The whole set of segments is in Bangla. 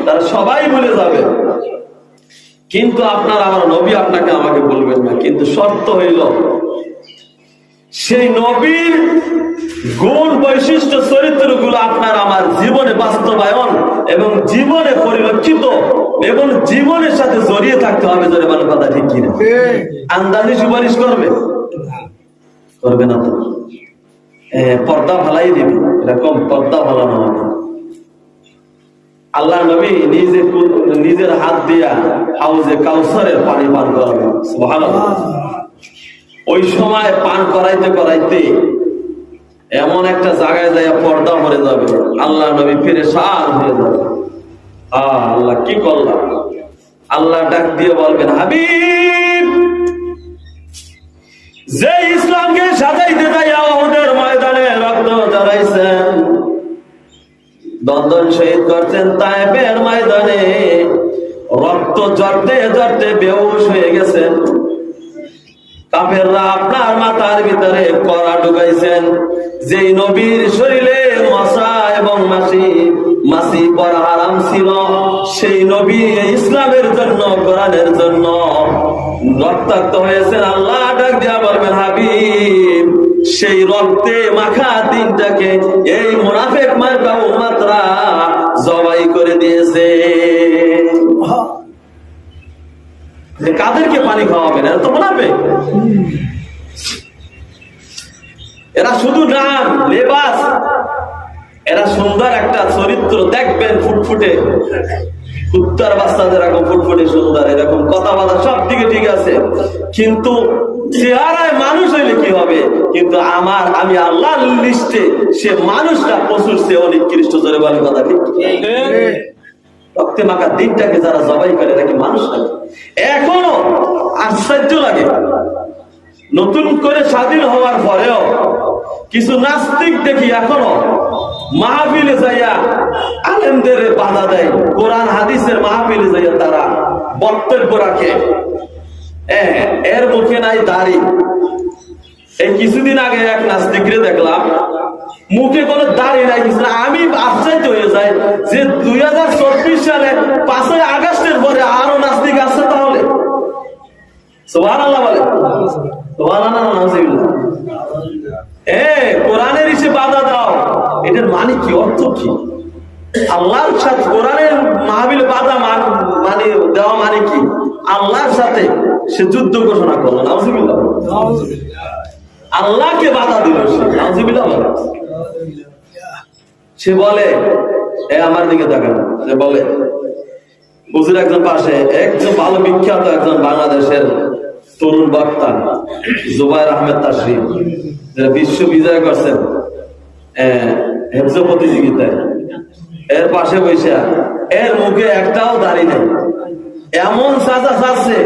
তারা সবাই ভুলে যাবে, কিন্তু আপনার আমার নবী আপনাকে আমাকে বলবেন না। কিন্তু শর্ত হইল সেই নবীর গুণ বৈশিষ্ট্য চরিত্রগুলো আপনার আমার জীবনে বাস্তবায়ন এবং জীবনে পরিলক্ষিত এবং জীবনের সাথে জড়িয়ে থাকতে হবে। জোরে বলেন কথা ঠিক কিনা? আন্দাজি সুপারিশ করবে? করবে না তো। পর্দা ভালাই দিবি, এরকম পর্দা ভালানো হবে। আল্লাহ নবী নিজের হাত দিয়া হাউজে কাউসারের পানি পান করাবেন। সুবহানাল্লাহ। ওই সময় পান করাইতে করাইতে এমন একটা জায়গায় যাইয়া পর্দা ভরে যাবে, আল্লাহ নবী পেরেশান হয়ে যাবে। আল্লাহ কি করলাম? আল্লাহ ডাক দিয়ে বলবেন, হাবিব, যে ইসলামকে সাজাইতে যাইয়া ওদের ময়দানে রক্ত ঝরাইছেন, দ্বন্দ্ব শহীদ করছেন তায়েফের ময়দানে, রক্ত ঝরতে ঝরতে বেহুশ হয়ে গেছেন, কাফেররা আপনার মাথার ভিতরে কড়া ঢুকাইছেন, যেই নবীর শরীরে মশা এবং মাছি পড়া হারাম ছিল, সেই নবী ইসলামের জন্য কোরআনের জন্য রক্তাক্ত হয়েছেন। আল্লাহ ডাক দিয়া বলবেন, হাবিব, সেই রক্তে মাখা দিনটাকে এই মুনাফিক মার্কা উম্মতরা জবাই করে দিয়েছে। কাদেরকে পানি খাওয়াবেন? এরা তো মুনাফিক। এরা শুধু নাম, লেবাস, এরা সুন্দর একটা চরিত্র দেখবেন, ফুটফুটে কুত্তার বাচ্চা যেরকম ফুটফুটে সুন্দর, এরকম কথা বলা সব দিকে ঠিক আছে, কিন্তু চেহারায় মানুষ হইলে কি হবে? কিন্তু আমি আল্লাহর লিস্টে সে মানুষটা পশুর চেয়ে অনেক নিকৃষ্ট। জোরে বলে কথা ঠিক? রক্তে মাখা দিনটাকে যারা জবাই করে নাকি মানুষ নাকি? এখনো আশ্চর্য লাগে, নতুন করে স্বাধীন হওয়ার পরেও কিছু নাস্তিক দেখি এখনো মাহফিলে যাইয়া আলেমদের বাধা দেয়, কোরআন হাদিসের মাহফিলে যাইয়া তারা বক্তব্য রাখে, এর মুখে নাই দাড়ি। এই কিছুদিন আগে এক নাস্তিকরে দেখলাম মুখে কোনো দাড়ি নাই, কিছু না। আমি আশ্চর্য হয়ে যাই যে 2024 সালে 5ই আগস্টের পরে আরো নাস্তিক আছে। তাহলে সুবহানাল্লাহ বলে, সুবহানাল্লাহ, নাউযুবিল্লাহ। কোরআনের ইসে বাধা দাও, এটার মানে কি, অর্থ কি? আল্লাহর সাথে কোরআনের মাহফিলে বাধা মানে দেওয়া মানে কি? আল্লাহর সাথে সে যুদ্ধ ঘোষণা করলো। নাউযুবিল্লাহ। আল্লাহকে বাধা দিল সে। নাউযুবিল্লাহ। সে বলে, আমার দিকে দেখেন, সে বলে হুজুর একজন পাশে একজন ভালো বিখ্যাত একজন বাংলাদেশের তরুণ বক্তা জুবায়ের আহমেদ তাশরিফ, যারা বিশ্ব বিজয় করছেন হেফজ প্রতিযোগিতায়, এর পাশে বসে এর মুখে একটাও দাড়ি নেই, এমন সাজা সাজছে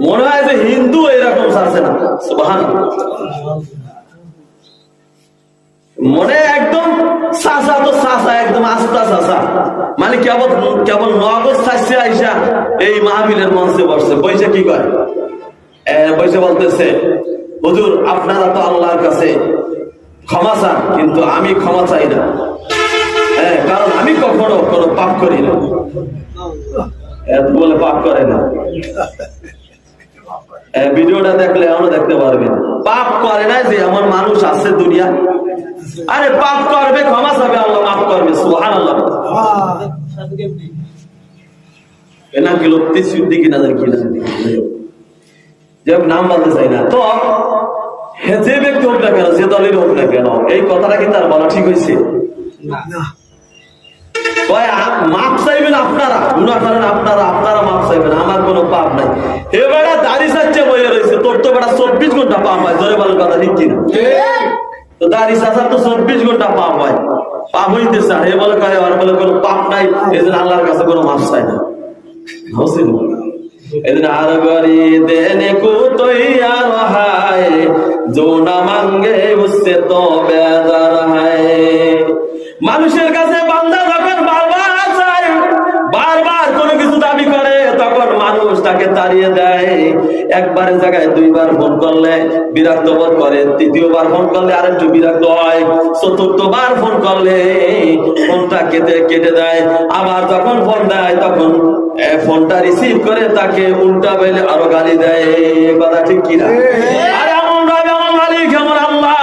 মনে হয় যে হিন্দু এরকম সাজছে না। সুবহানাল্লাহ। মনে একদম চাষা তো চাষা, একদম আস্তা চাষা, মানে কেবল নগদ চাষছে আইসা এই মাহফিলের মঞ্চে বসছে, বৈশা কি করে বৈশা বলতেছে, হুজুর আপনারা তো আল্লাহর কাছে ক্ষমা চান, কিন্তু আমি ক্ষমা চাই না, কারণ আমি কখনো কোনো পাপ করি না। এত বলে পাপ করে না। ভিডিওটা দেখলে এমন দেখতে পারবেন, পাপ করে না যে এমন মানুষ আছে দুনিয়া। আরে পাপ করবে, ক্ষমা চাবে, আল্লাহ মাফ করবে। সুবহানাল্লাহ। এনাকে লোকটি শুদ্ধি কিনা যায় কিনা যে নাম বলতে চাই না, তো যে ব্যক্তি হোক না কেন, যে দলের হোক না কেন, এই কথাটা কি তার বলা ঠিক হয়েছে? মাপ চাইবেন আপনারা, গুনাহ করেন আপনারা মাপ চাইবেন, আমার কোনো পাপ নাই। এবারে দাড়ি চাচ্ছে বইয়ে রয়েছে, তোর তো বেটা 24 ঘন্টা পাপ হয়। জোরে বলেন কথা ঠিক কিনা? তো দাড়ি চাচার তো 24 ঘন্টা পাপ হয়, পাপ হইতেছে, আর এ বলে কয় আর বলে কোনো পাপ নাই, এই জন্য আল্লাহর কাছে কোনো মাপ চাই না। এদিন আর গরি দেনে কো তৈয়ার হায়, जो ना मांगे उससे तो बेजार है। মানুষের কাছে বান্দা যখন বারবার চায়, বারবার কোনো কিছু দাবি করে, তখন মানুষ তাকে তাড়িয়ে দেয়। একবার জায়গায় দুইবার ফোন করলে বিরক্ত বোধ করে, তৃতীয়বার ফোন করলে আরেকটু বিরক্ত হয়, চতুর্থবার ফোন করলে ফোনটা কেটে দেয়। আবার যখন ফোন দেয় তখন ফোনটা রিসিভ করে তাকে উল্টা বেলে আরো গালি দেয়। কথা ঠিক কিনা? আর এমন মালিক, এমন আল্লাহ,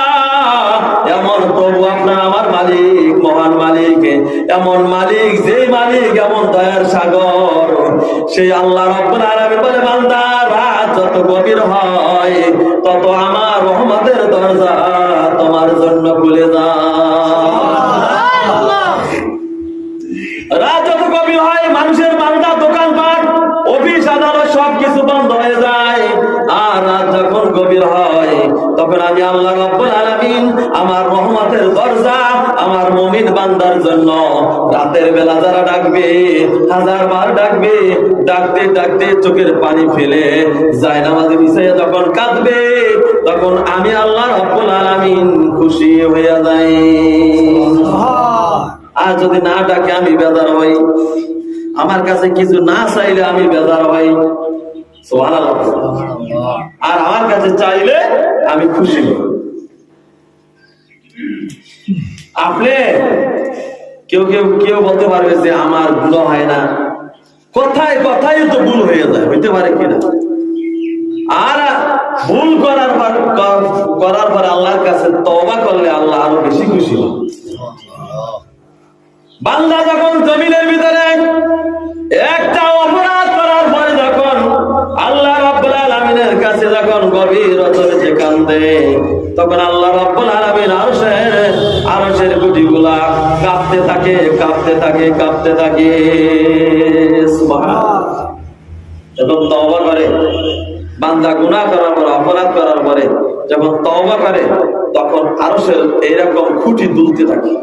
এমন প্রভু আপনার আমার মালিক, মহান মালিক, এমন মালিক, যে মালিক এমন দয়ার সাগর, সেই আল্লাহ রাব্বুল আলামিন বলে, বান্দা রাত যত গভীর হয় তত আমার রহমতের দরজা তোমার জন্য খুলে যায়। রাত যত গভীর হয় মানুষের বান্দা দোকানপাট অফিস আদালত সবকিছু বন্ধ হয়ে যায়। আর রাত যখন গভীর হয় তখন আমি আল্লাহ রাব্বুল আলামিন আমার রহমতের দরজা আমার মুমিন বান্দার জন্য রাতের বেলা যারা ডাকবে, হাজার বার ডাকবে, ডাকতে ডাকতে চোখের পানি ফেলে জায়নামাজে বিছাইয়া যখন কাঁদবে তখন আমি আল্লাহ রাব্বুল আলামিন খুশি হইয়া যাই। আর যদি না ডাকে আমি বেজার হই, আমার কাছে কিছু না চাইলে আমি বেজার হই, সুবহানাল্লাহ। আর আমার কাছে চাইলে আমি খুশি হই। আপনি কেউ বলতে পারবে যে আমার ভুল হয় না, কথায় কথায় তো ভুল হয়ে যায়, হইতে পারে কিনা? আর ভুল করার পর আল্লাহর কাছে তওবা করলে আল্লাহ আরো বেশি খুশি হয়। বান্দা যখন জমিনের ভিতরে একটা অপরাধ করার পরে যখন আল্লাহ রাব্বুল আলামিনের কাছে যখন গভীর রজনীতে কান্দে তখন আল্লাহ রাব্বুল আলামিন আরশের গুটিগুলা কাঁপতে থাকে, কাঁপতে থাকে, কাঁপতে থাকে। সুবহানাল্লাহ। যখন তওবা করে বান্দা, গুনাহ করার পর, অপরাধ করার পরে যখন তওবা করে তখন আরশের এইরকম খুঁটি দুলতে থাকে,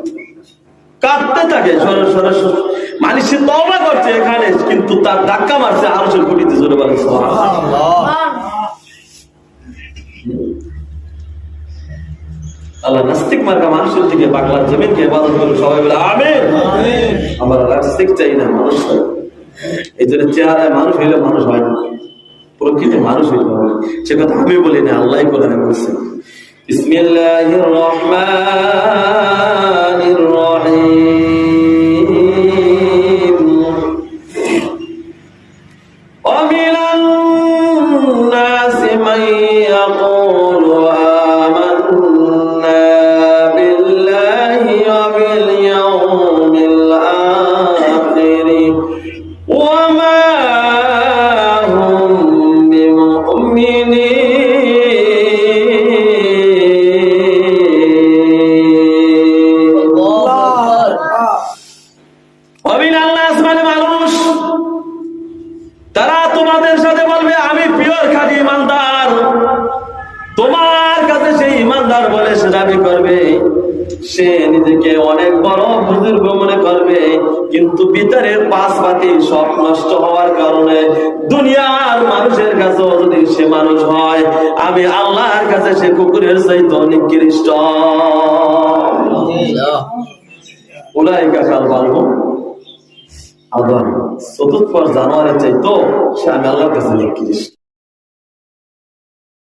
কাঁপতে থাকে, মানে সে তওবা করছে এখানে কিন্তু তার ধাক্কা মারছে আরশের খুঁটিতে, জোরে বলে সুবহানাল্লাহ। আল্লাহ নাস্তিক মার্কা মানুষের দিকে বাংলার জমিনকে ইবাদত করে সবাই বলে আমিন। আমরা নাস্তিক চাই না, মানুষ চাই। এই জন্য চেহারায় মানুষ হইলে মানুষ হয় না, প্রকৃত মানুষ হইতে হবে। সে কথা আমি বলি না, আল্লাহ কোরআনে বলছেন। বিসমিল্লাহির রহমানির রহিম। ওয়া মিনান নাসি মান ইয়াকুলু আমান্না বিল্লাহি ওয়া বিল ইয়াউমিল আখির ওয়া মা হুম বিমুমিনিন। তারা তোমাদের সাথে বলবে আমি পিওর খাঁটি ইমানদার, তোমার কাছে সেই ইমানদার বলে সে দাবি করবে, সে নিজেকে অনেক বড় বুজুর্গ মনে করবে, কিন্তু ভিতরের পাশপাতি সব নষ্ট হওয়ার কারণে দুনিয়ার মানুষের কাছে যদি সে মানুষ হয়, আমি আল্লাহর কাছে সে কুকুরের চাইতে নিকৃষ্ট। উলাইকা কাল বালহুম আযাব। চতুর্থ জানুয়ারি চাইতো সে আমি আল্লাহর কাছে নিকৃষ্ট।